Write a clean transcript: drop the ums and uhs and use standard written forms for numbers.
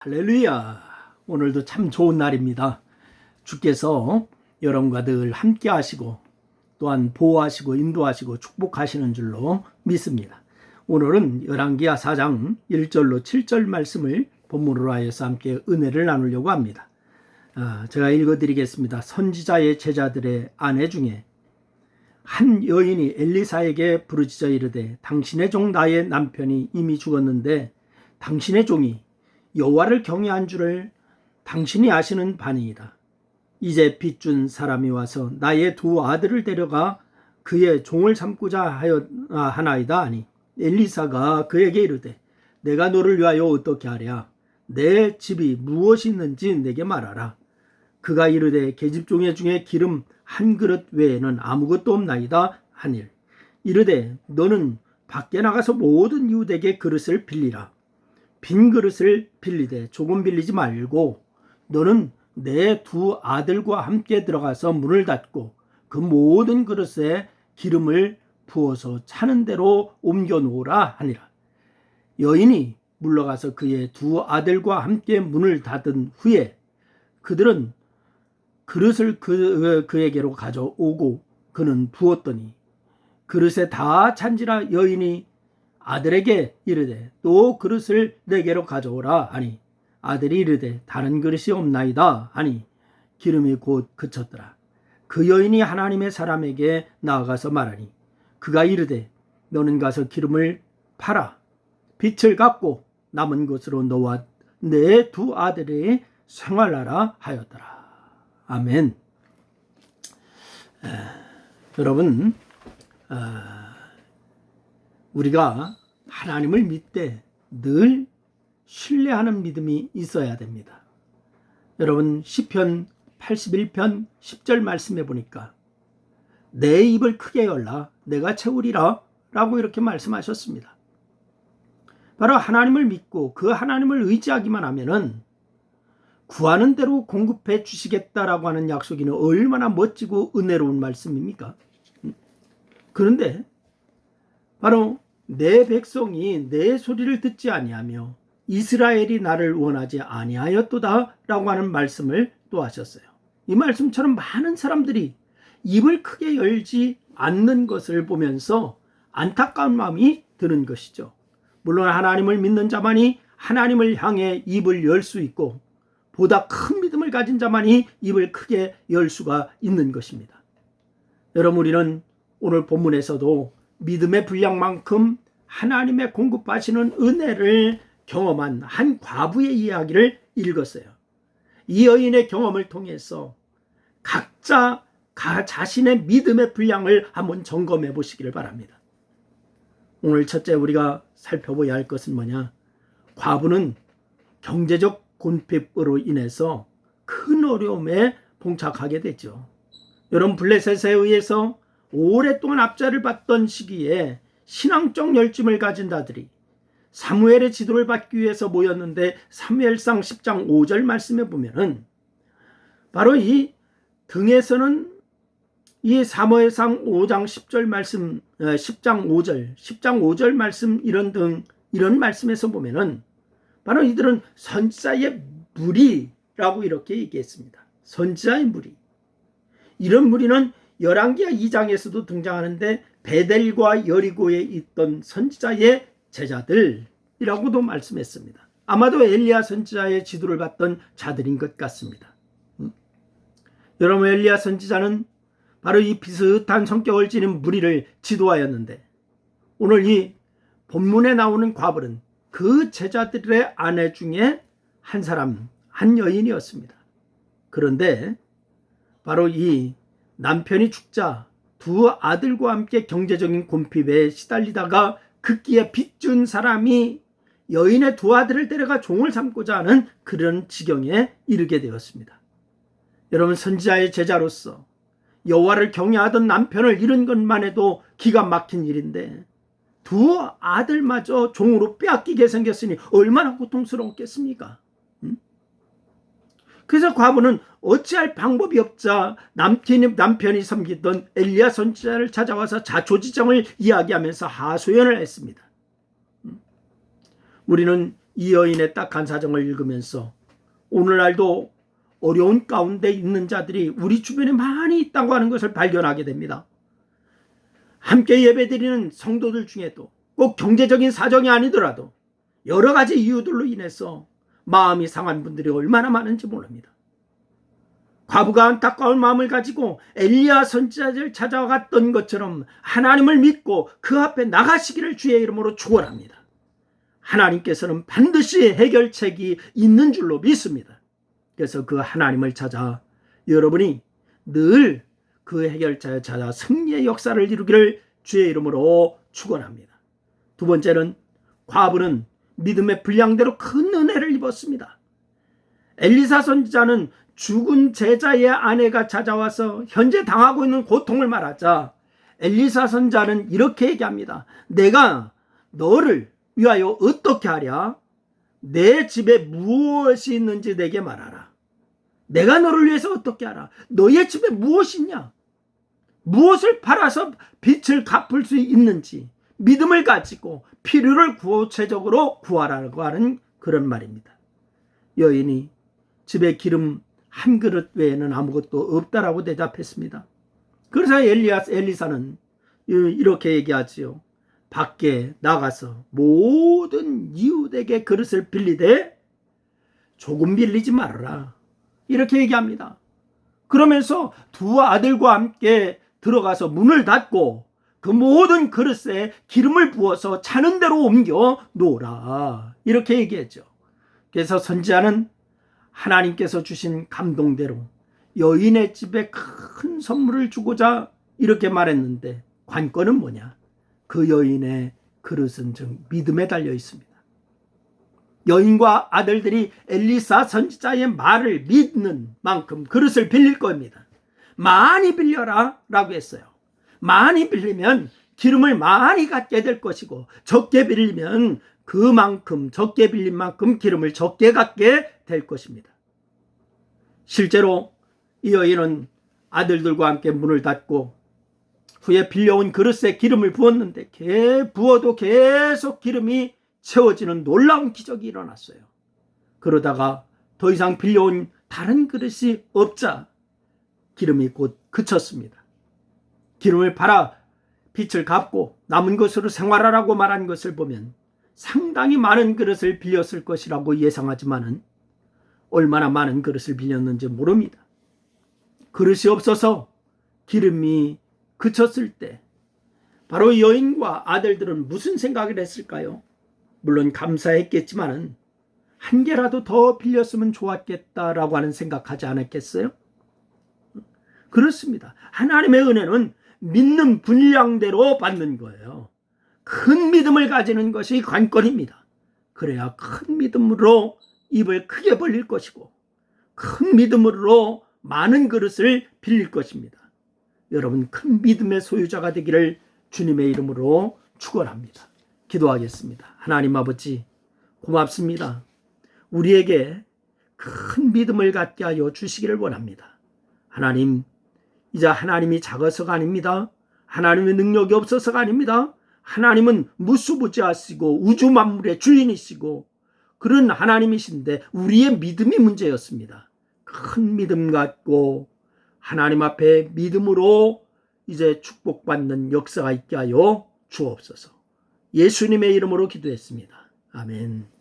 할렐루야. 오늘도 참 좋은 날입니다. 주께서 여러분과 늘 함께 하시고 또한 보호하시고 인도하시고 축복하시는 줄로 믿습니다. 오늘은 열왕기하 4장 1절로 7절 말씀을 본문으로 하여서 함께 은혜를 나누려고 합니다. 제가 읽어드리겠습니다. 선지자의 제자들의 아내 중에 한 여인이 엘리사에게 부르짖어 이르되 당신의 종 나의 남편이 이미 죽었는데 당신의 종이 여호와를 경외한 줄을 당신이 아시는 바니이다. 이제 빚준 사람이 와서 나의 두 아들을 데려가 그의 종을 삼고자 하나이다 하니 엘리사가 그에게 이르되 내가 너를 위하여 어떻게 하랴? 내 집이 무엇이 있는지 내게 말하라. 그가 이르되 계집종의 중에 기름 한 그릇 외에는 아무것도 없나이다 하니를. 이르되 너는 밖에 나가서 모든 이웃에게 그릇을 빌리라. 빈 그릇을 빌리되 조금 빌리지 말고 너는 내 두 아들과 함께 들어가서 문을 닫고 그 모든 그릇에 기름을 부어서 차는 대로 옮겨 놓으라 하니라. 여인이 물러가서 그의 두 아들과 함께 문을 닫은 후에 그들은 그릇을 그에게로 가져오고 그는 부었더니 그릇에 다 찬지라. 여인이 아들에게 이르되 또 그릇을 내게로 가져오라 하니 아들이 이르되 다른 그릇이 없나이다 하니 기름이 곧 그쳤더라. 그 여인이 하나님의 사람에게 나아가서 말하니 그가 이르되 너는 가서 기름을 팔아 빚을 갚고 남은 것으로 너와 내 두 아들이 생활하라 하였더라. 아멘. 여러분, 우리가 하나님을 믿되 늘 신뢰하는 믿음이 있어야 됩니다. 여러분, 시편 81편 10절 말씀해 보니까 내 입을 크게 열라 내가 채우리라 라고 이렇게 말씀하셨습니다. 바로 하나님을 믿고 그 하나님을 의지하기만 하면은 구하는 대로 공급해 주시겠다라고 하는 약속이는 얼마나 멋지고 은혜로운 말씀입니까? 그런데 바로 내 백성이 내 소리를 듣지 아니하며 이스라엘이 나를 원하지 아니하였도다 라고 하는 말씀을 또 하셨어요. 이 말씀처럼 많은 사람들이 입을 크게 열지 않는 것을 보면서 안타까운 마음이 드는 것이죠. 물론 하나님을 믿는 자만이 하나님을 향해 입을 열 수 있고 보다 큰 믿음을 가진 자만이 입을 크게 열 수가 있는 것입니다. 여러분, 우리는 오늘 본문에서도 믿음의 분량만큼 하나님의 공급하시는 은혜를 경험한 한 과부의 이야기를 읽었어요. 이 여인의 경험을 통해서 각자 자신의 믿음의 분량을 한번 점검해 보시기를 바랍니다. 오늘 첫째 우리가 살펴봐야 할 것은 뭐냐? 과부는 경제적 곤핍으로 인해서 큰 어려움에 봉착하게 되죠. 여러분, 블레셋에 의해서 오랫동안 압제를 받던 시기에 신앙적 열심을 가진 자들이 사무엘의 지도를 받기 위해서 모였는데 사무엘상 10장 5절 말씀에 보면은 바로 이 등에서는 이 사무엘상 5장 10절 말씀 10장 5절 말씀 이런 말씀에서 보면은 바로 이들은 선지자의 무리라고 이렇게 얘기했습니다. 선지자의 무리. 이런 무리는 열왕기하 2장에서도 등장하는데 베델과 여리고에 있던 선지자의 제자들이라고도 말씀했습니다. 아마도 엘리야 선지자의 지도를 받던 자들인 것 같습니다. 여러분, 엘리야 선지자는 바로 이 비슷한 성격을 지닌 무리를 지도하였는데 오늘 이 본문에 나오는 과부는 그 제자들의 아내 중에 한 사람, 한 여인이었습니다. 그런데 바로 이 남편이 죽자 두 아들과 함께 경제적인 곤핍에 시달리다가 극기에 빚준 사람이 여인의 두 아들을 데려가 종을 삼고자 하는 그런 지경에 이르게 되었습니다. 여러분, 선지자의 제자로서 여호와를 경외하던 남편을 잃은 것만 해도 기가 막힌 일인데 두 아들마저 종으로 빼앗기게 생겼으니 얼마나 고통스러웠겠습니까? 그래서 과부는 어찌할 방법이 없자 남편이 섬기던 엘리야 선지자를 찾아와서 자초지정을 이야기하면서 하소연을 했습니다. 우리는 이 여인의 딱한 사정을 읽으면서 오늘날도 어려운 가운데 있는 자들이 우리 주변에 많이 있다고 하는 것을 발견하게 됩니다. 함께 예배드리는 성도들 중에도 꼭 경제적인 사정이 아니더라도 여러 가지 이유들로 인해서 마음이 상한 분들이 얼마나 많은지 모릅니다. 과부가 안타까운 마음을 가지고 엘리야 선지자를 찾아갔던 것처럼 하나님을 믿고 그 앞에 나가시기를 주의 이름으로 축원합니다. 하나님께서는 반드시 해결책이 있는 줄로 믿습니다. 그래서 그 하나님을 찾아 여러분이 늘 그 해결자를 찾아 승리의 역사를 이루기를 주의 이름으로 축원합니다. 두 번째는 과부는 믿음의 분량대로 큰 은혜를 입었습니다. 엘리사 선지자는 죽은 제자의 아내가 찾아와서 현재 당하고 있는 고통을 말하자 엘리사 선지자는 이렇게 얘기합니다. 내가 너를 위하여 어떻게 하랴? 내 집에 무엇이 있는지 내게 말하라. 내가 너를 위해서 어떻게 하라? 너의 집에 무엇이 있냐? 무엇을 팔아서 빚을 갚을 수 있는지 믿음을 가지고 필요를 구체적으로 구하라고 하는 그런 말입니다. 여인이 집에 기름 한 그릇 외에는 아무것도 없다라고 대답했습니다. 그래서 엘리사는 이렇게 얘기하지요. 밖에 나가서 모든 이웃에게 그릇을 빌리되 조금 빌리지 말아라. 이렇게 얘기합니다. 그러면서 두 아들과 함께 들어가서 문을 닫고 그 모든 그릇에 기름을 부어서 차는 대로 옮겨 놓으라. 이렇게 얘기했죠. 그래서 선지자는 하나님께서 주신 감동대로 여인의 집에 큰 선물을 주고자 이렇게 말했는데 관건은 뭐냐? 그 여인의 그릇은 즉 믿음에 달려 있습니다. 여인과 아들들이 엘리사 선지자의 말을 믿는 만큼 그릇을 빌릴 겁니다. 많이 빌려라 라고 했어요. 많이 빌리면 기름을 많이 갖게 될 것이고 적게 빌리면 그만큼 적게 빌린 만큼 기름을 적게 갖게 될 것입니다. 실제로 이 여인은 아들들과 함께 문을 닫고 후에 빌려온 그릇에 기름을 부었는데 부어도 계속 기름이 채워지는 놀라운 기적이 일어났어요. 그러다가 더 이상 빌려온 다른 그릇이 없자 기름이 곧 그쳤습니다. 기름을 팔아 빚을 갚고 남은 것으로 생활하라고 말한 것을 보면 상당히 많은 그릇을 빌렸을 것이라고 예상하지만은 얼마나 많은 그릇을 빌렸는지 모릅니다. 그릇이 없어서 기름이 그쳤을 때 바로 여인과 아들들은 무슨 생각을 했을까요? 물론 감사했겠지만은 한 개라도 더 빌렸으면 좋았겠다라고 하는 생각하지 않았겠어요? 그렇습니다. 하나님의 은혜는 믿는 분량대로 받는 거예요. 큰 믿음을 가지는 것이 관건입니다. 그래야 큰 믿음으로 입을 크게 벌릴 것이고 큰 믿음으로 많은 그릇을 빌릴 것입니다. 여러분 큰 믿음의 소유자가 되기를 주님의 이름으로 축원합니다. 기도하겠습니다. 하나님 아버지 고맙습니다. 우리에게 큰 믿음을 갖게 하여 주시기를 원합니다. 하나님 이제 하나님이 작아서가 아닙니다. 하나님의 능력이 없어서가 아닙니다. 하나님은 무수부지하시고 우주 만물의 주인이시고 그런 하나님이신데 우리의 믿음이 문제였습니다. 큰 믿음 갖고 하나님 앞에 믿음으로 이제 축복받는 역사가 있게 하여 주옵소서. 예수님의 이름으로 기도했습니다. 아멘.